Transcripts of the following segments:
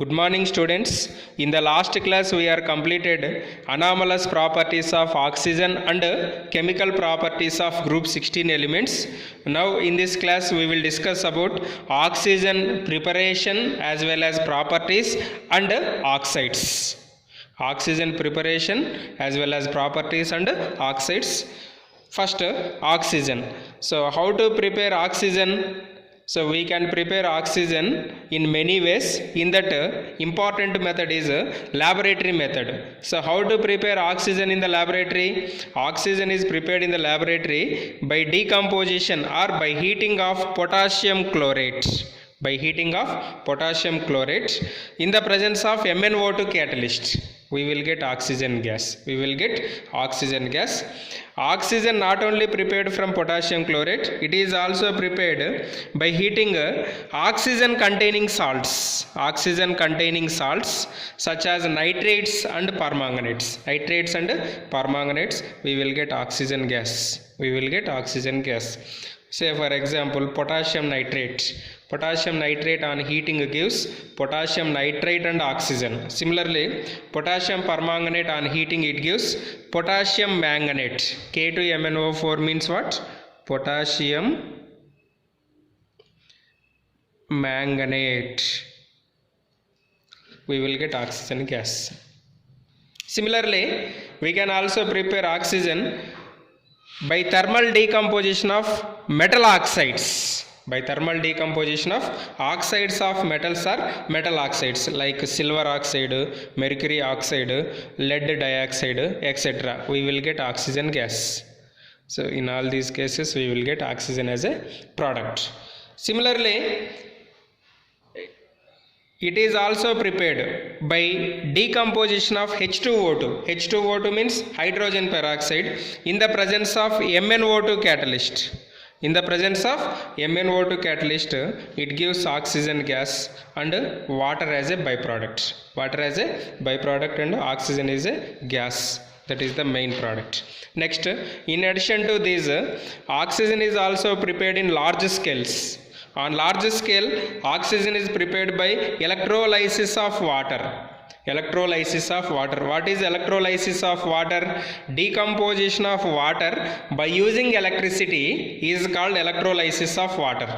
Good morning students. In the last class we are completed anomalous properties of oxygen and chemical properties of group 16 elements. Now in this class we will discuss about oxygen preparation as well as properties and oxides. Oxygen preparation as well as properties and oxides. First oxygen. So how to prepare oxygen? So we can prepare oxygen in many ways. In that important method is laboratory method. So how to prepare oxygen in the laboratory? Oxygen is prepared in the laboratory by decomposition or by heating of potassium chlorate. By heating of potassium chlorate in the presence of MnO2 catalyst, we will get oxygen gas. We will get oxygen gas. Oxygen not only prepared from potassium chlorate, it is also prepared by heating oxygen containing salts. Oxygen containing salts such as nitrates and permanganates. Nitrates and permanganates, we will get oxygen gas. We will get oxygen gas. Say for example, potassium nitrate. Potassium nitrate on heating gives potassium nitrate and oxygen. Similarly, potassium permanganate on heating it gives potassium manganate. K2MnO4 means what? Potassium manganate. We will get oxygen gas. Similarly, we can also prepare oxygen by thermal decomposition of metal oxides. By thermal decomposition of oxides of metals or metal oxides like silver oxide, mercury oxide, lead dioxide, etc. We will get oxygen gas. So in all these cases we will get oxygen as a product. Similarly, it is also prepared by decomposition of H2O2. H2O2 means hydrogen peroxide in the presence of MnO2 catalyst. In the presence of MnO2 catalyst, it gives oxygen gas and water as a byproduct. Water as a byproduct and oxygen is a gas. That is the main product. Next, in addition to this, oxygen is also prepared in large scales. On large scale, oxygen is prepared by electrolysis of water. Electrolysis of water. What is electrolysis of water? Decomposition of water by using electricity is called electrolysis of water.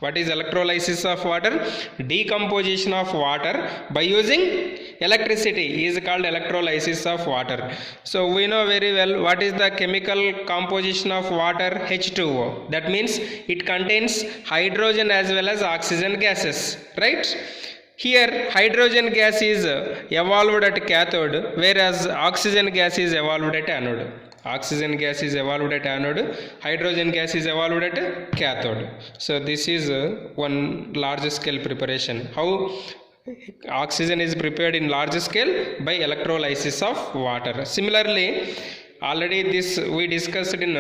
What is electrolysis of water? Decomposition of water by using electricity is called electrolysis of water. So we know very well what is the chemical composition of water? H2O. That means it contains hydrogen as well as oxygen gases, right? Here hydrogen gas is evolved at cathode, whereas oxygen gas is evolved at anode. Oxygen gas is evolved at anode, hydrogen gas is evolved at cathode. So this is one large scale preparation. How oxygen is prepared in large scale? By electrolysis of water. Similarly, already this we discussed in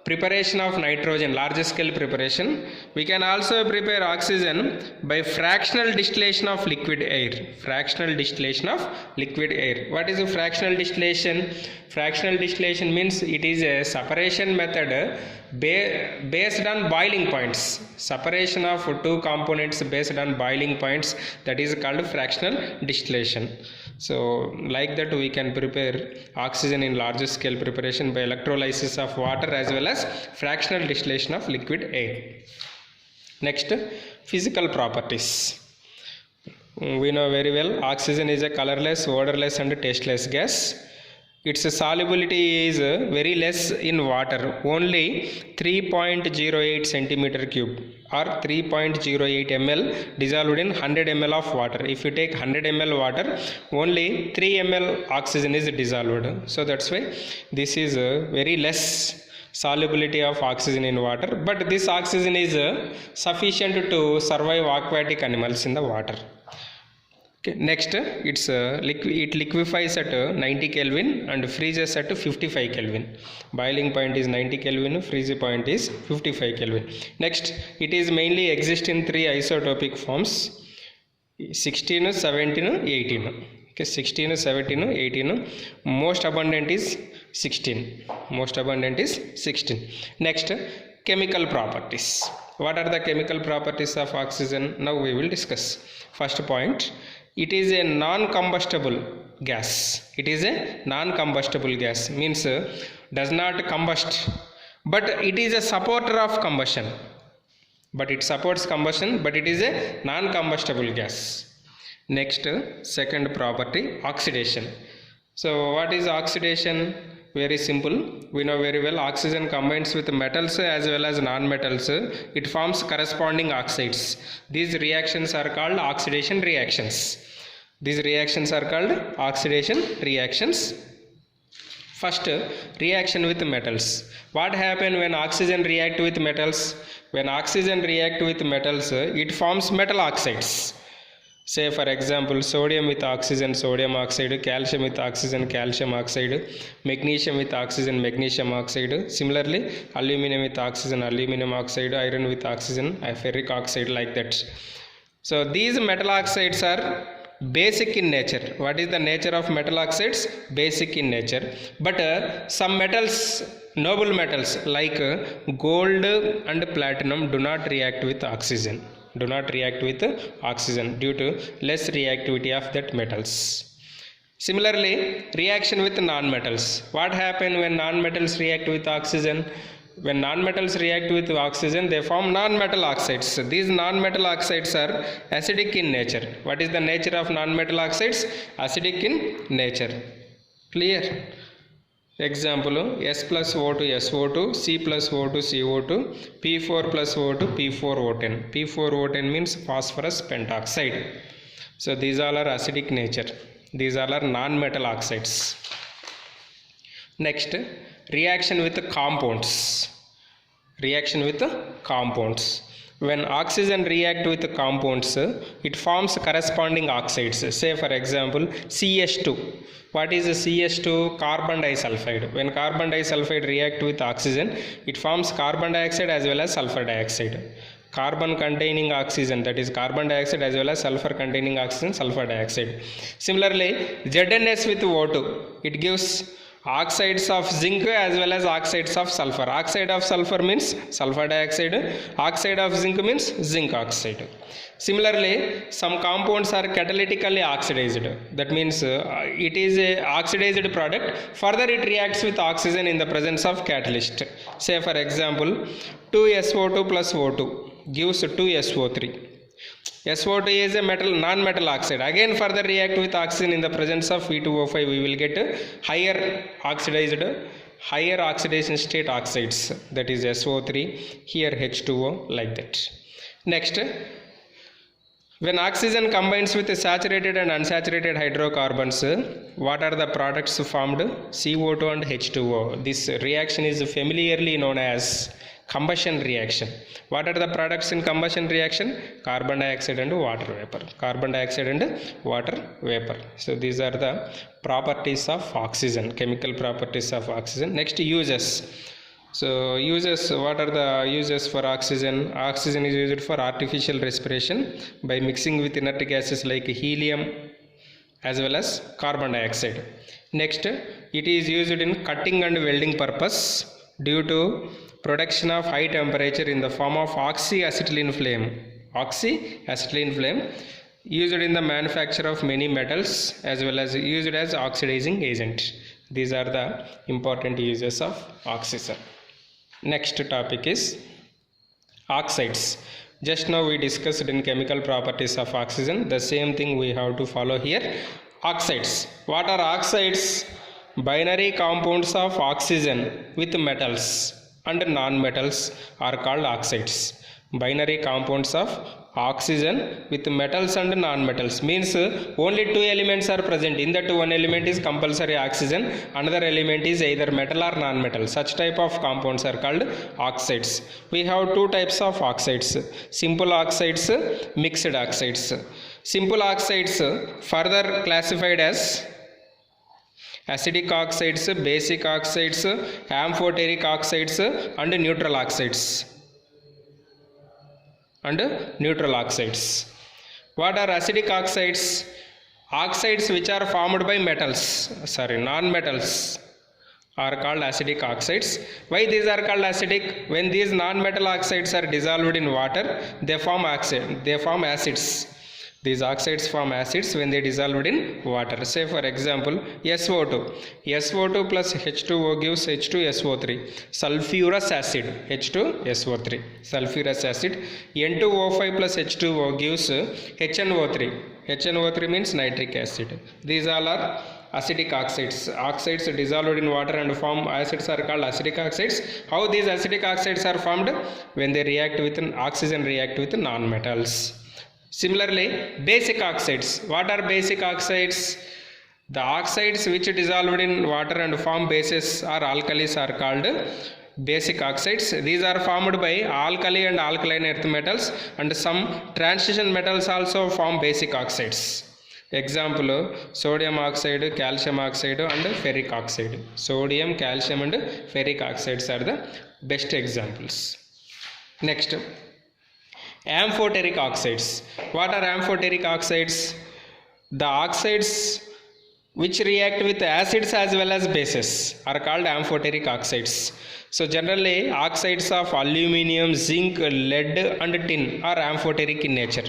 preparation of nitrogen, large scale preparation. We can also prepare oxygen by fractional distillation of liquid air. Fractional distillation of liquid air. What is a fractional distillation? Fractional distillation means it is a separation method based on boiling points. Separation of two components based on boiling points, that is called fractional distillation. So like that we can prepare oxygen in large scale preparation by electrolysis of water as well as fractional distillation of liquid air. Next, physical properties. We know very well oxygen is a colorless, odorless and tasteless gas. Its solubility is very less in water, only 3.08 centimeter cube or 3.08 ml dissolved in 100 ml of water. If you take 100 ml water, only 3 ml oxygen is dissolved. So that's why this is very less solubility of oxygen in water, but this oxygen is sufficient to survive aquatic animals in the water. Okay. Next, it liquefies at 90 Kelvin and freezes at 55 Kelvin. Boiling point is 90 Kelvin, freezing point is 55 Kelvin. Next, it is mainly exist in three isotopic forms: 16, 17, 18. Okay, 16, 17, 18. Most abundant is 16. Most abundant is 16. Next, chemical properties. What are the chemical properties of oxygen? Now we will discuss. First point, it is a non-combustible gas. It is a non-combustible gas, means does not combust, but it is a supporter of combustion. But it supports combustion, but it is a non-combustible gas. Next, second property, oxidation. So what is oxidation? Very simple. We know very well, oxygen combines with metals as well as non-metals. It forms corresponding oxides. These reactions are called oxidation reactions. These reactions are called oxidation reactions. First, reaction with metals. What happens when oxygen react with metals? When oxygen react with metals, it forms metal oxides. Say for example, sodium with oxygen, sodium oxide, calcium with oxygen, calcium oxide, magnesium with oxygen, magnesium oxide. Similarly, aluminum with oxygen, aluminum oxide, iron with oxygen, ferric oxide, like that. So these metal oxides are basic in nature. What is the nature of metal oxides? Basic in nature. But some metals, noble metals like gold and platinum do not react with oxygen. Do not react with oxygen due to less reactivity of that metals. Similarly, reaction with non-metals. What happens when non-metals react with oxygen? When non-metals react with oxygen, they form non-metal oxides. These non-metal oxides are acidic in nature. What is the nature of non-metal oxides? Acidic in nature. Clear? Example, S plus O2 SO2, C plus O2 CO2, P4 plus O2 P4O10. P4O10 means phosphorus pentoxide. So these all are acidic nature. These all are non-metal oxides. Next, reaction with compounds. Reaction with compounds. When oxygen react with compounds, it forms corresponding oxides. Say for example, CH2. What is CH2? Carbon disulfide. When carbon disulfide react with oxygen, it forms carbon dioxide as well as sulfur dioxide. Carbon containing oxygen, that is carbon dioxide, as well as sulfur containing oxygen, sulfur dioxide. Similarly, ZnS with O2, it gives oxides of zinc as well as oxides of sulfur. Oxide of sulfur means sulfur dioxide, oxide of zinc means zinc oxide. Similarly, some compounds are catalytically oxidized. That means it is a oxidized product. Further, it reacts with oxygen in the presence of catalyst. Say for example, 2SO2 plus O2 gives 2SO3. SO2 is a metal, non-metal oxide. Again further react with oxygen in the presence of V2O5. We will get higher oxidation state oxides. That is SO3. Here H2O, like that. Next, when oxygen combines with saturated and unsaturated hydrocarbons, what are the products formed? CO2 and H2O. This reaction is familiarly known as combustion reaction. What are the products in combustion reaction? Carbon dioxide and water vapor. Carbon dioxide and water vapor. So these are the properties of oxygen, chemical properties of oxygen. Next, uses. So uses, what are the uses for oxygen? Oxygen is used for artificial respiration by mixing with inert gases like helium as well as carbon dioxide. Next, it is used in cutting and welding purpose due to production of high temperature in the form of oxyacetylene flame. Oxyacetylene flame used in the manufacture of many metals as well as used as oxidizing agent. These are the important uses of oxygen. Next topic is oxides. Just now we discussed in chemical properties of oxygen. The same thing we have to follow here. Oxides. What are oxides? Binary compounds of oxygen with metals and non-metals are called oxides. Binary compounds of oxygen with metals and non-metals means only two elements are present. In that one element is compulsory oxygen, another element is either metal or non-metal. Such type of compounds are called oxides. We have two types of oxides: simple oxides, mixed oxides. Simple oxides further classified as acidic oxides, basic oxides, amphoteric oxides and neutral oxides. What are acidic oxides? Oxides which are formed by non-metals are called acidic oxides. Why these are called acidic? When these non-metal oxides are dissolved in water, they form acids. These oxides form acids when they dissolved in water. Say for example SO2. SO2 plus H2O gives H2SO3. Sulfurous acid H2SO3. Sulfurous acid. N2O5 plus H2O gives HNO3. HNO3 means nitric acid. These all are acidic oxides. Oxides dissolved in water and form acids are called acidic oxides. How these acidic oxides are formed? When they react with oxygen react with non-metals. Similarly, basic oxides. What are basic oxides? The oxides which dissolved in water and form bases or alkalis are called basic oxides. These are formed by alkali and alkaline earth metals, and some transition metals also form basic oxides. Example, sodium oxide, calcium oxide and ferric oxide. Sodium, calcium and ferric oxides are the best examples. Next, amphoteric oxides. What are amphoteric oxides? The oxides which react with acids as well as bases are called amphoteric oxides. So generally oxides of aluminium, zinc, lead and tin are amphoteric in nature.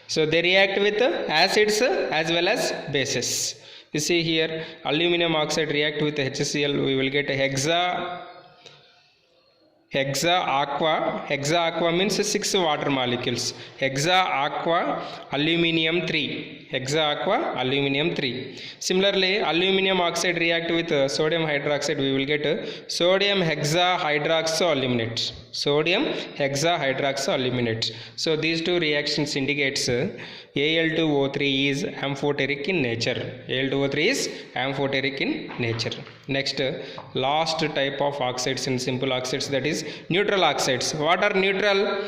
So they react with acids as well as bases. You see here, aluminum oxide react with HCl, we will get hexa aqua. Hexa aqua means 6 water molecules. Hexa aqua aluminium 3. Hexa aqua aluminium 3. Similarly, aluminium oxide react with sodium hydroxide, we will get sodium hexahydroxaluminate. Sodium hexahydroxaluminate. So these two reactions indicates Al2O3 is amphoteric in nature. Al2O3 is amphoteric in nature. Next, last type of oxides in simple oxides, that is neutral oxides. What are neutral?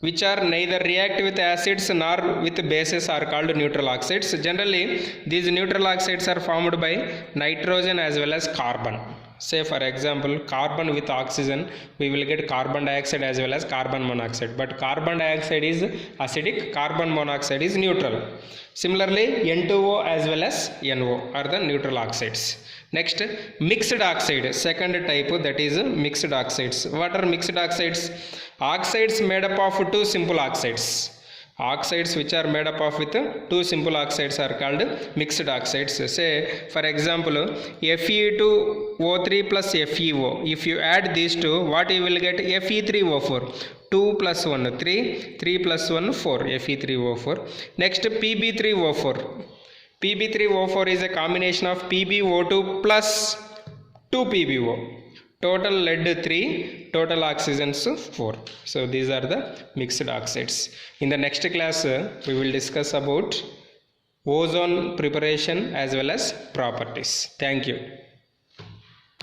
Which are neither react with acids nor with bases are called neutral oxides. Generally, these neutral oxides are formed by nitrogen as well as carbon. Say for example, carbon with oxygen, we will get carbon dioxide as well as carbon monoxide. But carbon dioxide is acidic, carbon monoxide is neutral. Similarly, N2O as well as NO are the neutral oxides. Next, mixed oxide, second type, that is mixed oxides. What are mixed oxides? Oxides made up of two simple oxides. Oxides which are made up of with two simple oxides are called mixed oxides. Say for example, Fe2O3 plus FeO. If you add these two, what you will get? Fe3O4. 2 plus 1 3, 3 plus 1 4, Fe3O4. Next, Pb3O4. Pb3O4 is a combination of PbO2 plus 2 PbO. Total lead 3, total oxygens 4. So these are the mixed oxides. In the next class, we will discuss about ozone preparation as well as properties. Thank you.